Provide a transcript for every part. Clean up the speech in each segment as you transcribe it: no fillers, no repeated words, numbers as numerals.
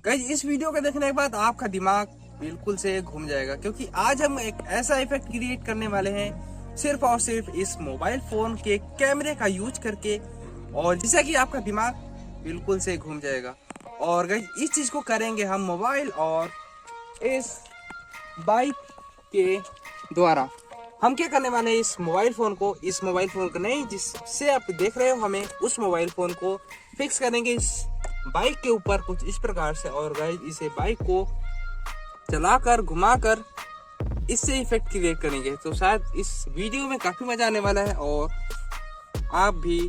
Guys इस video को देखने के बाद आपका दिमाग बिल्कुल से घूम जाएगा, क्योंकि आज हम एक ऐसा इफेक्ट क्रिएट करने वाले हैं सिर्फ और सिर्फ इस मोबाइल फोन के कैमरे का यूज करके, और जिससे कि आपका दिमाग बिल्कुल से घूम जाएगा। और गाइस इस चीज को करेंगे हम मोबाइल और इस बाइक के द्वारा। हम क्या करने वाले हैं, इस मोबाइल फोन को नहीं, जिससे आप देख रहे हो हमें, उस मोबाइल फोन को फिक्स करेंगे इस बाइक के ऊपर कुछ इस प्रकार से। और गाइस इसे बाइक को चलाकर घुमाकर इससे इफेक्ट क्रिएट करेंगे। तो शायद इस वीडियो में काफी मजा आने वाला है, और आप भी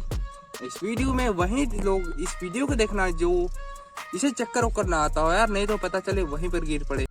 इस वीडियो में वही लोग इस वीडियो को देखना जो इसे चक्कर वक्कर ना आता हो यार, नहीं तो पता चले वहीं पर गिर पड़े।